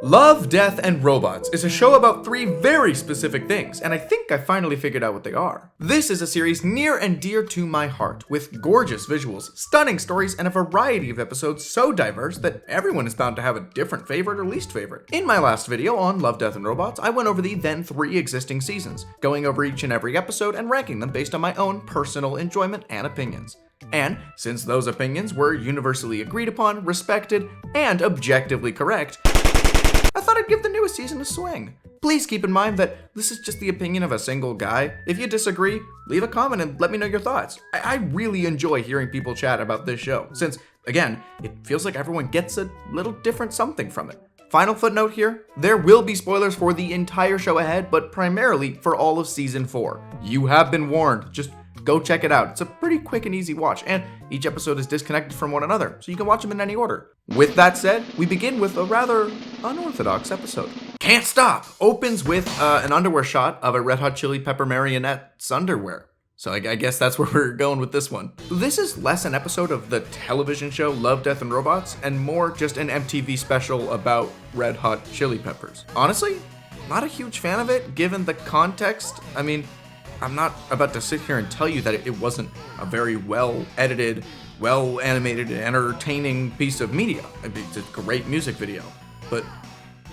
Love, Death, and Robots is a show about three very specific things, and I think I finally figured out what they are. This is a series near and dear to my heart, with gorgeous visuals, stunning stories, and a variety of episodes so diverse that everyone is bound to have a different favorite or least favorite. In my last video on Love, Death, and Robots, I went over the then 3 existing seasons, going over each and every episode and ranking them based on my own personal enjoyment and opinions. And since those opinions were universally agreed upon, respected, and objectively correct, I thought I'd give the newest season a swing. Please keep in mind that this is just the opinion of a single guy. If you disagree, leave a comment and let me know your thoughts. I really enjoy hearing people chat about this show, since, again, it feels like everyone gets a little different something from it. Final footnote here, there will be spoilers for the entire show ahead, but primarily for all of season 4. You have been warned, just go check it out. It's a pretty quick and easy watch, and each episode is disconnected from one another, so you can watch them in any order. With that said, we begin with a rather unorthodox episode. Can't Stop opens with an underwear shot of a Red Hot Chili Pepper marionette's underwear. So I guess that's where we're going with this one. This is less an episode of the television show Love, Death, and Robots, and more just an MTV special about Red Hot Chili Peppers. Honestly, not a huge fan of it, given the context. I mean, I'm not about to sit here and tell you that it wasn't a very well-edited, well-animated, entertaining piece of media. It's a great music video, but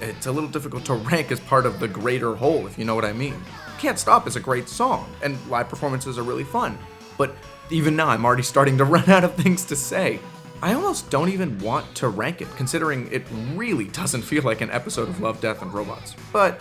it's a little difficult to rank as part of the greater whole, if you know what I mean. Can't Stop is a great song, and live performances are really fun, but even now I'm already starting to run out of things to say. I almost don't even want to rank it, considering it really doesn't feel like an episode of Love, Death, and Robots. But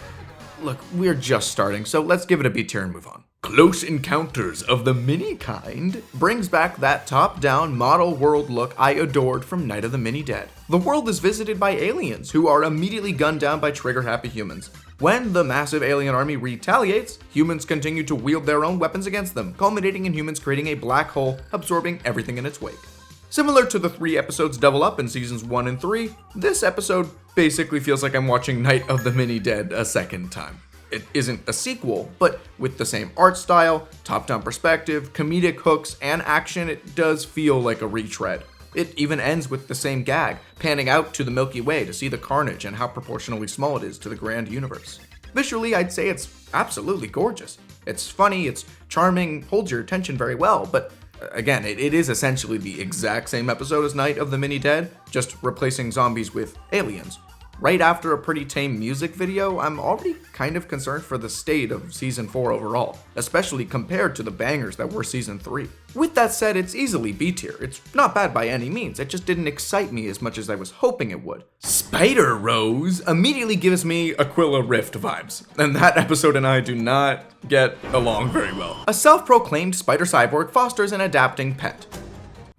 look, we're just starting, so let's give it a B tier and move on. Close Encounters of the Mini Kind brings back that top-down model world look I adored from Night of the Mini-Dead. The world is visited by aliens who are immediately gunned down by trigger-happy humans. When the massive alien army retaliates, humans continue to wield their own weapons against them, culminating in humans creating a black hole, absorbing everything in its wake. Similar to the 3 episodes Double Up in seasons 1 and 3, this episode basically feels like I'm watching Night of the Mini-Dead a second time. It isn't a sequel, but with the same art style, top-down perspective, comedic hooks, and action, it does feel like a retread. It even ends with the same gag, panning out to the Milky Way to see the carnage and how proportionally small it is to the grand universe. Visually, I'd say it's absolutely gorgeous. It's funny, it's charming, holds your attention very well, but again, it is essentially the exact same episode as Night of the Mini-Dead, just replacing zombies with aliens. Right after a pretty tame music video, I'm already kind of concerned for the state of season 4 overall, especially compared to the bangers that were season 3. With that said, it's easily B tier. It's not bad by any means, it just didn't excite me as much as I was hoping it would. Spider Rose immediately gives me Aquila Rift vibes, and that episode and I do not get along very well. A self-proclaimed spider cyborg fosters an adapting pet.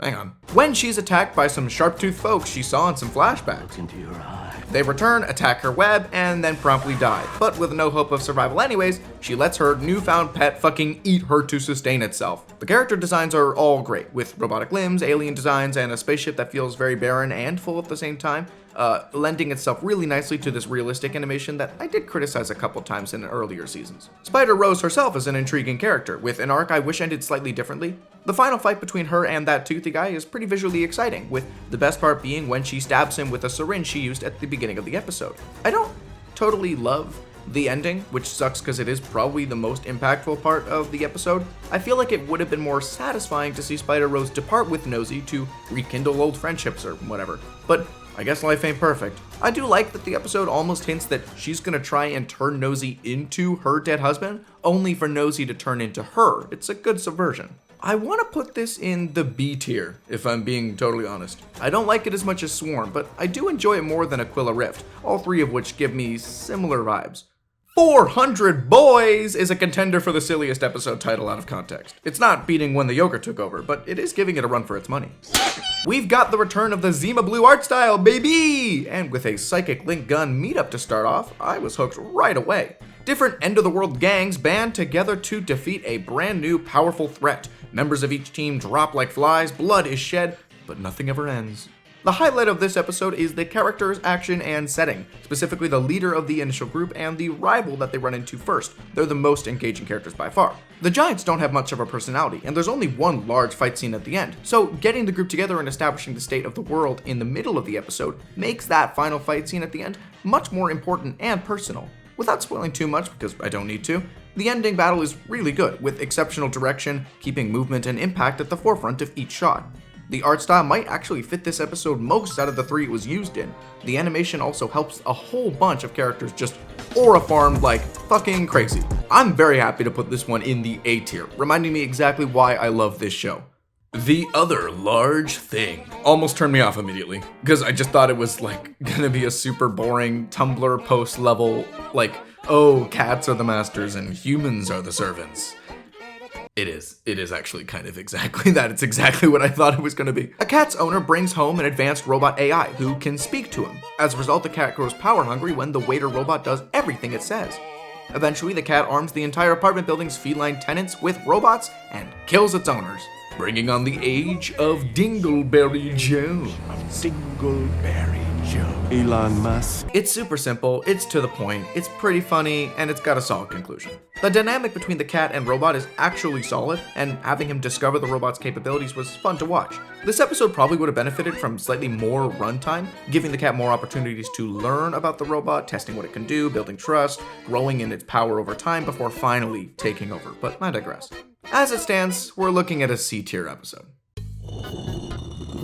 Hang on. When she's attacked by some sharp-toothed folks she saw in some flashbacks. Into your eye. They return, attack her web, and then promptly die. But with no hope of survival anyways, she lets her newfound pet fucking eat her to sustain itself. The character designs are all great, with robotic limbs, alien designs, and a spaceship that feels very barren and full at the same time, lending itself really nicely to this realistic animation that I did criticize a couple times in earlier seasons. Spider Rose herself is an intriguing character, with an arc I wish ended slightly differently. The final fight between her and that toothy guy is pretty visually exciting, with the best part being when she stabs him with a syringe she used at the beginning of the episode. I don't totally love the ending, which sucks because it is probably the most impactful part of the episode. I feel like it would have been more satisfying to see Spider Rose depart with Nosy to rekindle old friendships or whatever, but I guess life ain't perfect. I do like that the episode almost hints that she's gonna try and turn Nosy into her dead husband, only for Nosy to turn into her. It's a good subversion. I want to put this in the B tier, if I'm being totally honest. I don't like it as much as Swarm, but I do enjoy it more than Aquila Rift, all 3 of which give me similar vibes. 400 Boys is a contender for the silliest episode title out of context. It's not beating When the Yogurt Took Over, but it is giving it a run for its money. We've got the return of the Zima Blue art style, baby! And with a Psychic Link Gun meetup to start off, I was hooked right away. Different end-of-the-world gangs band together to defeat a brand new powerful threat. Members of each team drop like flies, blood is shed, but nothing ever ends. The highlight of this episode is the characters, action, and setting, specifically the leader of the initial group and the rival that they run into first. They're the most engaging characters by far. The Giants don't have much of a personality, and there's only one large fight scene at the end, so getting the group together and establishing the state of the world in the middle of the episode makes that final fight scene at the end much more important and personal. Without spoiling too much, because I don't need to, the ending battle is really good, with exceptional direction, keeping movement and impact at the forefront of each shot. The art style might actually fit this episode most out of the 3 it was used in. The animation also helps a whole bunch of characters just aura farm like fucking crazy. I'm very happy to put this one in the A tier, reminding me exactly why I love this show. The other large thing almost turned me off immediately, because I just thought it was like gonna be a super boring Tumblr post level, like, oh, cats are the masters and humans are the servants. It is actually kind of exactly that. It's exactly what I thought it was going to be. A cat's owner brings home an advanced robot AI who can speak to him. As a result, the cat grows power hungry when the waiter robot does everything it says. Eventually, the cat arms the entire apartment building's feline tenants with robots and kills its owners, bringing on the age of Dingleberry Joe. Dingleberry Joe. Elon Musk. It's super simple, it's to the point, it's pretty funny, and it's got a solid conclusion. The dynamic between the cat and robot is actually solid, and having him discover the robot's capabilities was fun to watch. This episode probably would have benefited from slightly more runtime, giving the cat more opportunities to learn about the robot, testing what it can do, building trust, growing in its power over time before finally taking over, but I digress. As it stands, we're looking at a C tier episode.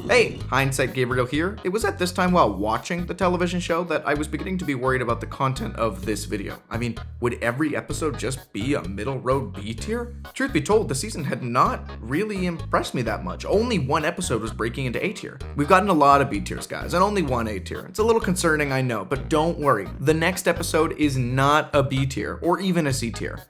Hey, Hindsight Gabriel here. It was at this time while watching the television show that I was beginning to be worried about the content of this video. I mean, would every episode just be a middle road B tier? Truth be told, the season had not really impressed me that much. Only one episode was breaking into A tier. We've gotten a lot of B tiers, guys, and only one A tier. It's a little concerning, I know, but don't worry. The next episode is not a B tier or even a C tier.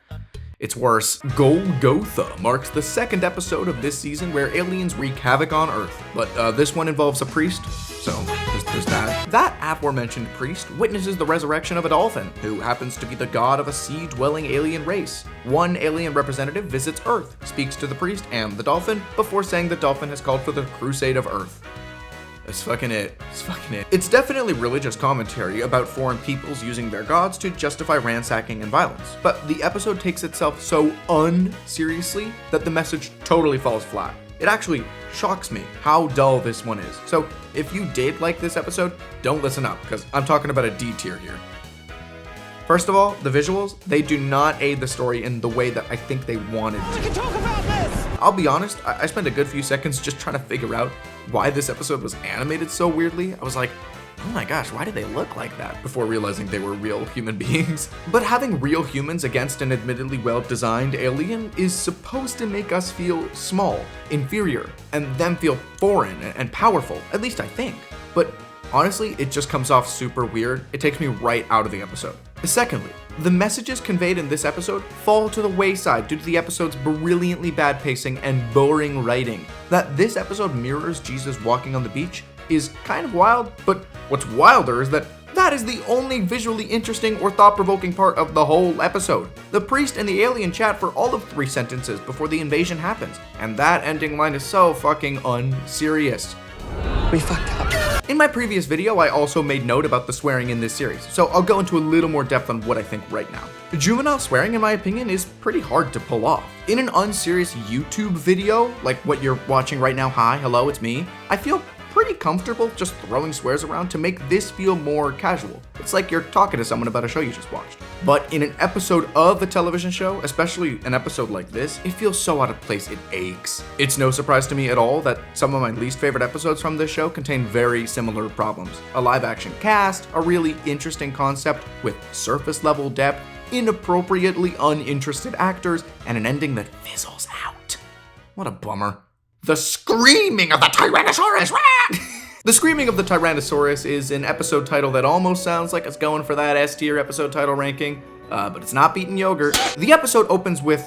It's worse. Golgotha marks the second episode of this season where aliens wreak havoc on Earth. But this one involves a priest, so there's that. That aforementioned priest witnesses the resurrection of a dolphin, who happens to be the god of a sea-dwelling alien race. One alien representative visits Earth, speaks to the priest and the dolphin, before saying the dolphin has called for the Crusade of Earth. That's fucking it. It's fucking it. It's definitely religious commentary about foreign peoples using their gods to justify ransacking and violence. But the episode takes itself so unseriously that the message totally falls flat. It actually shocks me how dull this one is. So if you did like this episode, don't listen up, because I'm talking about a D tier here. First of all, the visuals, they do not aid the story in the way that I think they wanted to. We can talk about this! I'll be honest, I spent a good few seconds just trying to figure out why this episode was animated so weirdly. I was like, oh my gosh, why did they look like that? Before realizing they were real human beings. But having real humans against an admittedly well-designed alien is supposed to make us feel small, inferior, and them feel foreign and powerful, at least I think. But honestly, it just comes off super weird. It takes me right out of the episode. Secondly, the messages conveyed in this episode fall to the wayside due to the episode's brilliantly bad pacing and boring writing. That this episode mirrors Jesus walking on the beach is kind of wild, but what's wilder is that is the only visually interesting or thought-provoking part of the whole episode. The priest and the alien chat for all of 3 sentences before the invasion happens, and that ending line is so fucking unserious. We fucked up. In my previous video, I also made note about the swearing in this series, so I'll go into a little more depth on what I think right now. Juvenile swearing, in my opinion, is pretty hard to pull off. In an unserious YouTube video, like what you're watching right now, hi, hello, it's me, I feel pretty comfortable just throwing swears around to make this feel more casual. It's like you're talking to someone about a show you just watched. But in an episode of a television show, especially an episode like this, it feels so out of place, it aches. It's no surprise to me at all that some of my least favorite episodes from this show contain very similar problems. A live action cast, a really interesting concept with surface level depth, inappropriately uninterested actors, and an ending that fizzles out. What a bummer. The screaming of the Tyrannosaurus! The Screaming of the Tyrannosaurus is an episode title that almost sounds like it's going for that S tier episode title ranking, but it's not beating Yogurt. The episode opens with,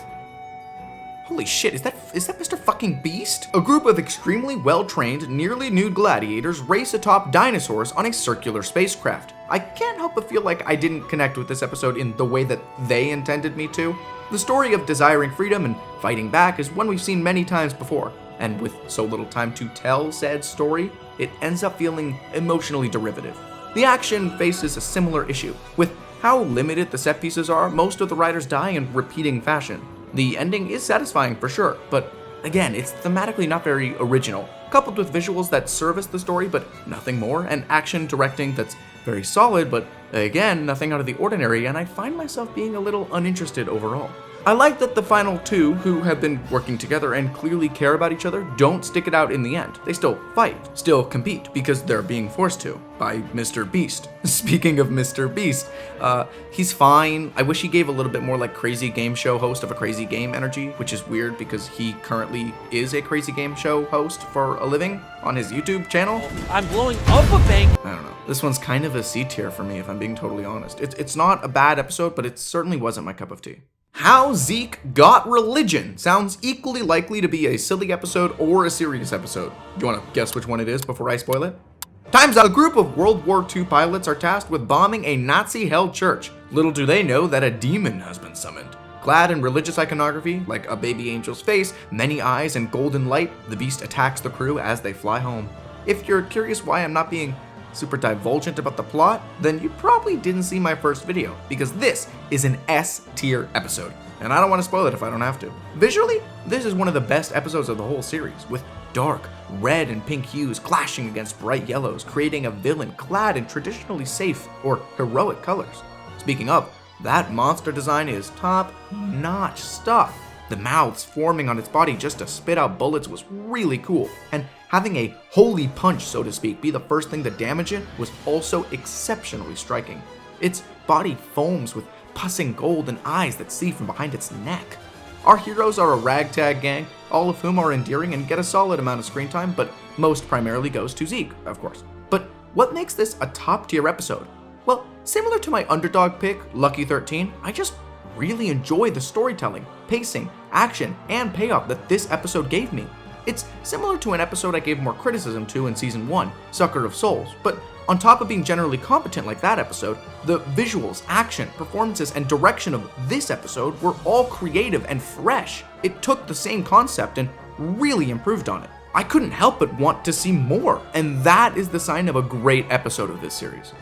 holy shit, is that Mr. fucking Beast? A group of extremely well-trained, nearly nude gladiators race atop dinosaurs on a circular spacecraft. I can't help but feel like I didn't connect with this episode in the way that they intended me to. The story of desiring freedom and fighting back is one we've seen many times before, and with so little time to tell said story, it ends up feeling emotionally derivative. The action faces a similar issue. With how limited the set pieces are, most of the writers die in repeating fashion. The ending is satisfying for sure, but again, it's thematically not very original, coupled with visuals that service the story but nothing more, and action directing that's very solid but again, nothing out of the ordinary, and I find myself being a little uninterested overall. I like that the final two, who have been working together and clearly care about each other, don't stick it out in the end. They still fight, still compete, because they're being forced to, by Mr. Beast. Speaking of Mr. Beast, he's fine. I wish he gave a little bit more like crazy game show host of a crazy game energy, which is weird because he currently is a crazy game show host for a living on his YouTube channel. I'm blowing up a bank. I don't know. This one's kind of a C tier for me if I'm being totally honest. It's not a bad episode, but it certainly wasn't my cup of tea. How Zeke Got Religion sounds equally likely to be a silly episode or a serious episode. Do you want to guess which one it is before I spoil it? Time's up. A group of World War II pilots are tasked with bombing a Nazi-held church. Little do they know that a demon has been summoned. Clad in religious iconography, like a baby angel's face, many eyes, and golden light, the beast attacks the crew as they fly home. If you're curious why I'm not being super divulgent about the plot, then you probably didn't see my first video, because this is an S tier episode, and I don't want to spoil it if I don't have to. Visually, this is one of the best episodes of the whole series, with dark red and pink hues clashing against bright yellows, creating a villain clad in traditionally safe or heroic colors. Speaking of, that monster design is top-notch stuff. The mouths forming on its body just to spit out bullets was really cool, and having a holy punch, so to speak, be the first thing to damage it was also exceptionally striking. Its body foams with pussing gold and eyes that see from behind its neck. Our heroes are a ragtag gang, all of whom are endearing and get a solid amount of screen time, but most primarily goes to Zeke, of course. But what makes this a top tier episode? Well, similar to my underdog pick, Lucky 13, I just really enjoy the storytelling, pacing, action, and payoff that this episode gave me. It's similar to an episode I gave more criticism to in Season 1, Sucker of Souls, but on top of being generally competent like that episode, the visuals, action, performances, and direction of this episode were all creative and fresh. It took the same concept and really improved on it. I couldn't help but want to see more, and that is the sign of a great episode of this series.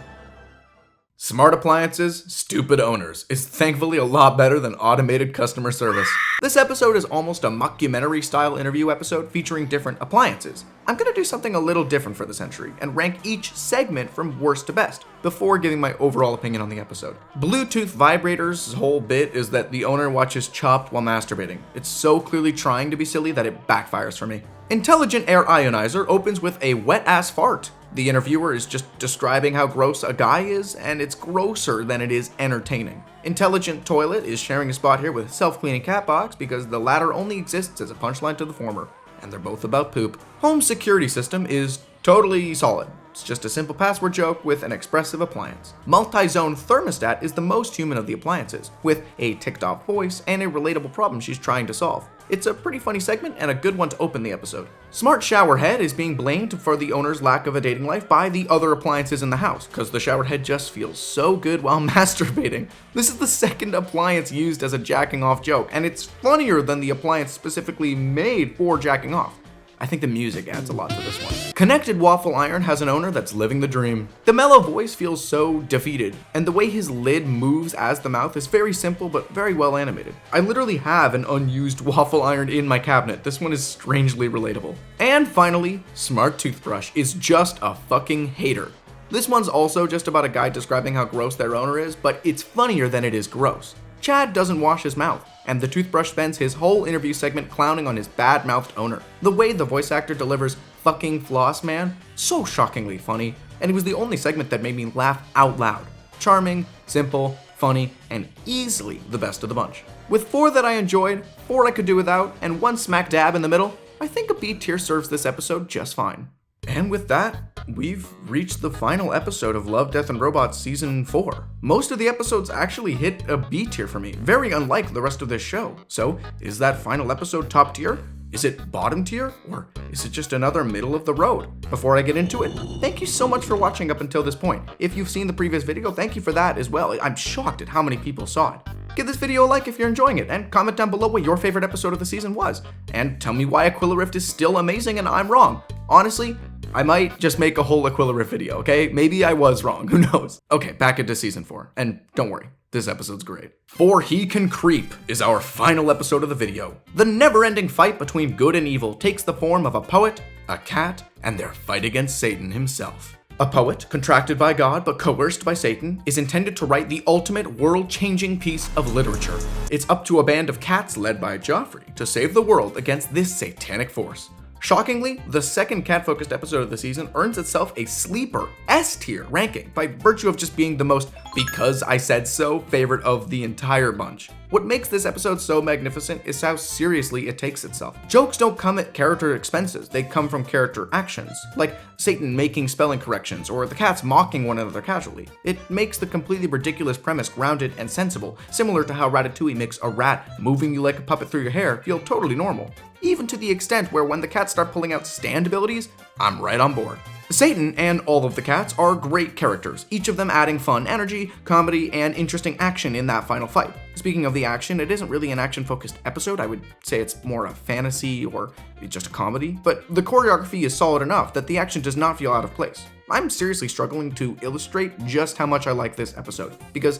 Smart appliances, stupid owners is thankfully a lot better than automated customer service. This episode is almost a mockumentary style interview episode featuring different appliances. I'm gonna do something a little different for this entry and rank each segment from worst to best before giving my overall opinion on the episode. Bluetooth vibrators' whole bit is that the owner watches Chopped while masturbating. It's so clearly trying to be silly that it backfires for me. Intelligent Air Ionizer opens with a wet ass fart. The interviewer is just describing how gross a guy is, and it's grosser than it is entertaining. Intelligent Toilet is sharing a spot here with Self-Cleaning Cat Box because the latter only exists as a punchline to the former, and they're both about poop. Home Security System is totally solid. It's just a simple password joke with an expressive appliance. Multi-Zone Thermostat is the most human of the appliances, with a ticked-off voice and a relatable problem she's trying to solve. It's a pretty funny segment and a good one to open the episode. Smart Shower Head is being blamed for the owner's lack of a dating life by the other appliances in the house, because the shower head just feels so good while masturbating. This is the second appliance used as a jacking off joke, and it's funnier than the appliance specifically made for jacking off. I think the music adds a lot to this one. Connected Waffle Iron has an owner that's living the dream. The mellow voice feels so defeated, and the way his lid moves as the mouth is very simple but very well animated. I literally have an unused waffle iron in my cabinet. This one is strangely relatable. And finally, Smart Toothbrush is just a fucking hater. This one's also just about a guy describing how gross their owner is, but it's funnier than it is gross. Chad doesn't wash his mouth, and the toothbrush spends his whole interview segment clowning on his bad-mouthed owner. The way the voice actor delivers fucking floss man, so shockingly funny, and it was the only segment that made me laugh out loud. Charming, simple, funny, and easily the best of the bunch. With 4 that I enjoyed, 4 I could do without, and 1 smack dab in the middle, I think a B tier serves this episode just fine. And with that, we've reached the final episode of Love, Death, and Robots Season 4. Most of the episodes actually hit a B tier for me, very unlike the rest of this show. So, is that final episode top tier? Is it bottom tier? Or is it just another middle of the road? Before I get into it, thank you so much for watching up until this point. If you've seen the previous video, thank you for that as well. I'm shocked at how many people saw it. Give this video a like if you're enjoying it, and comment down below what your favorite episode of the season was. And tell me why Aquila Rift is still amazing and I'm wrong. Honestly, I might just make a whole Aquila riff video, okay? Maybe I was wrong, who knows? Okay, back into season 4, and don't worry, this episode's great. For He Can Creep is our final episode of the video. The never-ending fight between good and evil takes the form of a poet, a cat, and their fight against Satan himself. A poet, contracted by God but coerced by Satan, is intended to write the ultimate world-changing piece of literature. It's up to a band of cats led by Joffrey to save the world against this satanic force. Shockingly, the second cat-focused episode of the season earns itself a sleeper S-tier ranking by virtue of just being the most because I said so favorite of the entire bunch. What makes this episode so magnificent is how seriously it takes itself. Jokes don't come at character expenses, they come from character actions, like Satan making spelling corrections or the cats mocking one another casually. It makes the completely ridiculous premise grounded and sensible, similar to how Ratatouille makes a rat moving you like a puppet through your hair feel totally normal. Even to the extent where when the cats start pulling out stand abilities, I'm right on board. Satan and all of the cats are great characters, each of them adding fun energy, comedy, and interesting action in that final fight. Speaking of the action, it isn't really an action-focused episode. I would say it's more a fantasy or just a comedy, but the choreography is solid enough that the action does not feel out of place. I'm seriously struggling to illustrate just how much I like this episode, because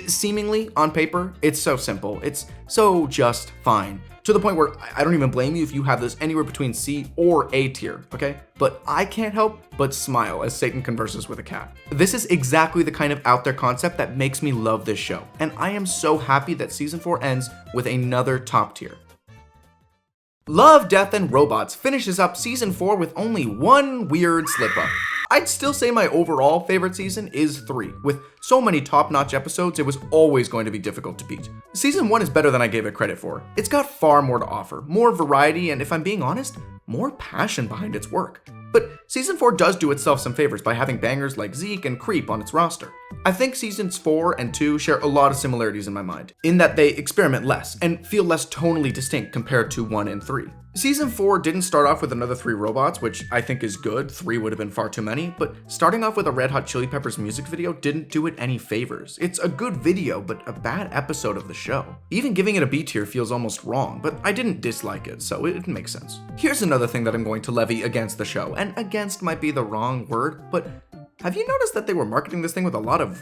seemingly, on paper, it's so simple. It's so just fine. To the point where I don't even blame you if you have this anywhere between C or A tier, okay? But I can't help but smile as Satan converses with a cat. This is exactly the kind of out there concept that makes me love this show, and I am so happy that season 4 ends with another top tier. Love, Death, and Robots finishes up season 4 with only one weird slip-up. I'd still say my overall favorite season is 3. With so many top-notch episodes, it was always going to be difficult to beat. Season 1 is better than I gave it credit for. It's got far more to offer, more variety, and if I'm being honest, more passion behind its work. But season 4 does do itself some favors by having bangers like Zeke and Creep on its roster. I think seasons 4 and 2 share a lot of similarities in my mind, in that they experiment less and feel less tonally distinct compared to 1 and 3. Season 4 didn't start off with another 3 robots, which I think is good. 3 would have been far too many, but starting off with a Red Hot Chili Peppers music video didn't do it any favors. It's a good video, but a bad episode of the show. Even giving it a B tier feels almost wrong, but I didn't dislike it, so it makes sense. Here's another thing that I'm going to levy against the show, and against might be the wrong word, but have you noticed that they were marketing this thing with a lot of,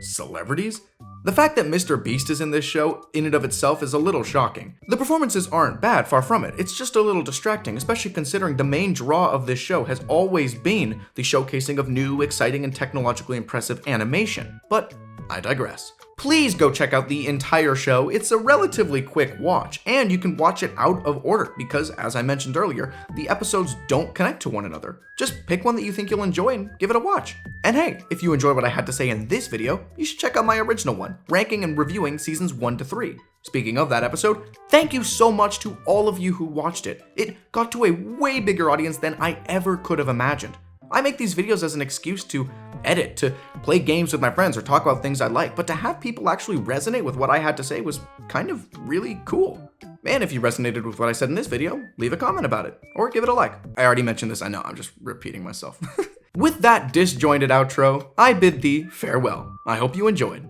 celebrities? The fact that Mr. Beast is in this show, in and of itself, is a little shocking. The performances aren't bad, far from it. It's just a little distracting, especially considering the main draw of this show has always been the showcasing of new, exciting, and technologically impressive animation. But I digress. Please go check out the entire show. It's a relatively quick watch, and you can watch it out of order because, as I mentioned earlier, the episodes don't connect to one another. Just pick one that you think you'll enjoy and give it a watch. And hey, if you enjoyed what I had to say in this video, you should check out my original one, ranking and reviewing seasons 1 to 3. Speaking of that episode, thank you so much to all of you who watched it. It got to a way bigger audience than I ever could have imagined. I make these videos as an excuse to edit, to play games with my friends or talk about things I like, but to have people actually resonate with what I had to say was kind of really cool. And if you resonated with what I said in this video, leave a comment about it, or give it a like. I already mentioned this, I know, I'm just repeating myself. With that disjointed outro, I bid thee farewell. I hope you enjoyed.